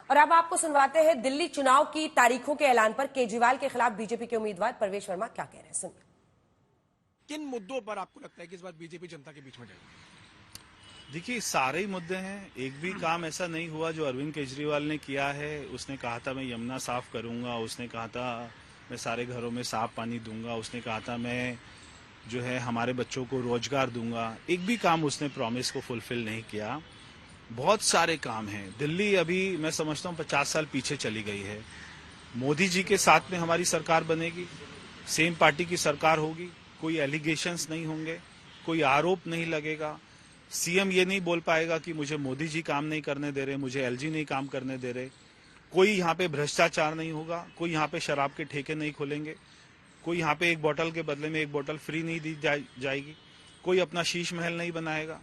और अब आपको सुनवाते हैं दिल्ली चुनाव की तारीखों के ऐलान पर केजरीवाल के खिलाफ बीजेपी के उम्मीदवार परवेश वर्मा क्या कह रहे हैं, सुनिए। किन मुद्दों पर आपको लगता है कि इस बार बीजेपी जनता के बीच में जाएगी? देखिए, सारे ही मुद्दे हैं। एक भी काम ऐसा नहीं हुआ जो अरविंद केजरीवाल ने किया है। उसने कहा था मैं यमुना साफ करूंगा, उसने कहा था मैं सारे घरों में साफ पानी दूंगा, उसने कहा था मैं जो है हमारे बच्चों को रोजगार दूंगा। एक भी काम उसने प्रॉमिस को फुलफिल नहीं किया। बहुत सारे काम हैं। दिल्ली अभी मैं समझता हूँ 50 साल पीछे चली गई है। मोदी जी के साथ में हमारी सरकार बनेगी, सेम पार्टी की सरकार होगी, कोई एलिगेशंस नहीं होंगे, कोई आरोप नहीं लगेगा। सीएम ये नहीं बोल पाएगा कि मुझे मोदी जी काम नहीं करने दे रहे, मुझे एलजी नहीं काम करने दे रहे। कोई यहाँ पे भ्रष्टाचार नहीं होगा, कोई यहाँ पे शराब के ठेके नहीं खोलेंगे, कोई यहाँ पे एक बोतल के बदले में एक बोतल फ्री नहीं दी जाएगी, कोई अपना शीश महल नहीं बनाएगा।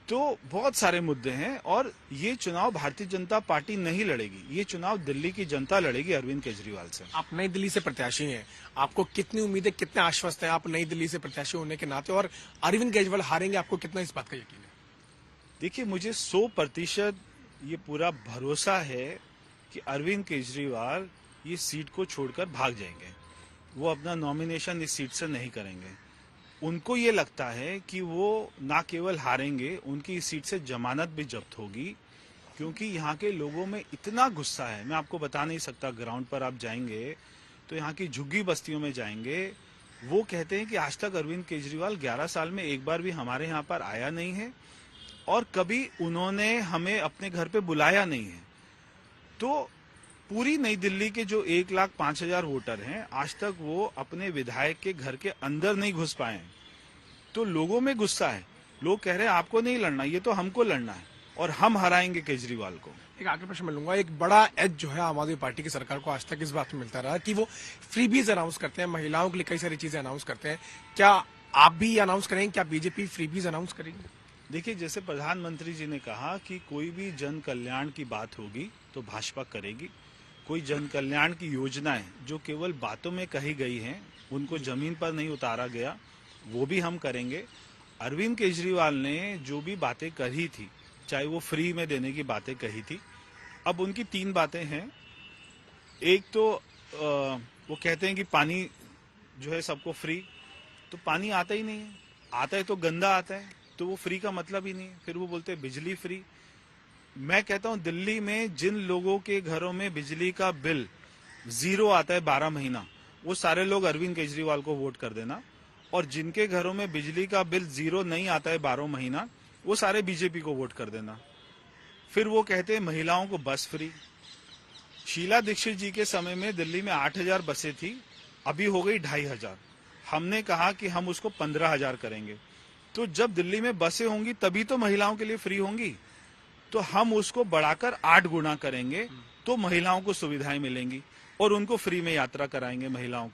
तो बहुत सारे मुद्दे हैं और ये चुनाव भारतीय जनता पार्टी नहीं लड़ेगी, ये चुनाव दिल्ली की जनता लड़ेगी अरविंद केजरीवाल से। आप नई दिल्ली से प्रत्याशी हैं, आपको कितनी उम्मीदें, कितने आश्वस्त हैं आप नई दिल्ली से प्रत्याशी होने के नाते, और अरविंद केजरीवाल हारेंगे आपको कितना इस बात का यकीन है? देखिए, मुझे 100% ये पूरा भरोसा है कि अरविंद केजरीवाल ये सीट को छोड़कर भाग जाएंगे। वो अपना नॉमिनेशन इस सीट से नहीं करेंगे। उनको ये लगता है कि वो ना केवल हारेंगे, उनकी इस सीट से जमानत भी जब्त होगी, क्योंकि यहाँ के लोगों में इतना गुस्सा है, मैं आपको बता नहीं सकता। ग्राउंड पर आप जाएंगे तो यहाँ की झुग्गी बस्तियों में जाएंगे, वो कहते हैं कि आज तक अरविंद केजरीवाल 11 साल में एक बार भी हमारे यहाँ पर आया नहीं है और कभी उन्होंने हमें अपने घर पे बुलाया नहीं है। तो पूरी नई दिल्ली के जो 1,05,000 वोटर हैं, आज तक वो अपने विधायक के घर के अंदर नहीं घुस पाए। तो लोगों में गुस्सा है। लोग कह रहे हैं आपको नहीं लड़ना, ये तो हमको लड़ना है और हम हराएंगे केजरीवाल को। एक आखिरी प्रश्न मैं लूंगा। एक बड़ा एज जो है आम आदमी पार्टी की सरकार को आज तक इस बात में मिलता रहा कि वो फ्रीबीज अनाउंस करते हैं, महिलाओं के लिए कई सारी चीजें अनाउंस करते हैं। क्या आप भी अनाउंस करेंगे? क्या बीजेपी फ्रीबीज अनाउंस करेगी? देखिए, जैसे प्रधानमंत्री जी ने कहा कि कोई भी जन कल्याण की बात होगी तो भाजपा करेगी। कोई जन कल्याण की योजनाएं जो केवल बातों में कही गई हैं, उनको जमीन पर नहीं उतारा गया, वो भी हम करेंगे। अरविंद केजरीवाल ने जो भी बातें कही थी, चाहे वो फ्री में देने की बातें कही थी, अब उनकी 3 बातें हैं। एक तो वो कहते हैं कि पानी जो है सबको फ्री, तो पानी आता ही नहीं है, आता है तो गंदा आता है, तो वो फ्री का मतलब ही नहीं है। फिर वो बोलते हैं बिजली फ्री। मैं कहता हूं दिल्ली में जिन लोगों के घरों में बिजली का बिल 0 आता है 12 महीना, वो सारे लोग अरविंद केजरीवाल को वोट कर देना, और जिनके घरों में बिजली का बिल 0 नहीं आता है 12 महीना, वो सारे बीजेपी को वोट कर देना। फिर वो कहते हैं महिलाओं को बस फ्री। शीला दीक्षित जी के समय में दिल्ली में 8,000 बसें थी, अभी हो गई 2,500। हमने कहा कि हम उसको 15,000 करेंगे। तो जब दिल्ली में बसें होंगी तभी तो महिलाओं के लिए फ्री होंगी, तो हम उसको बढ़ाकर 8 गुना करेंगे, तो महिलाओं को सुविधाएं मिलेंगी और उनको फ्री में यात्रा कराएंगे महिलाओं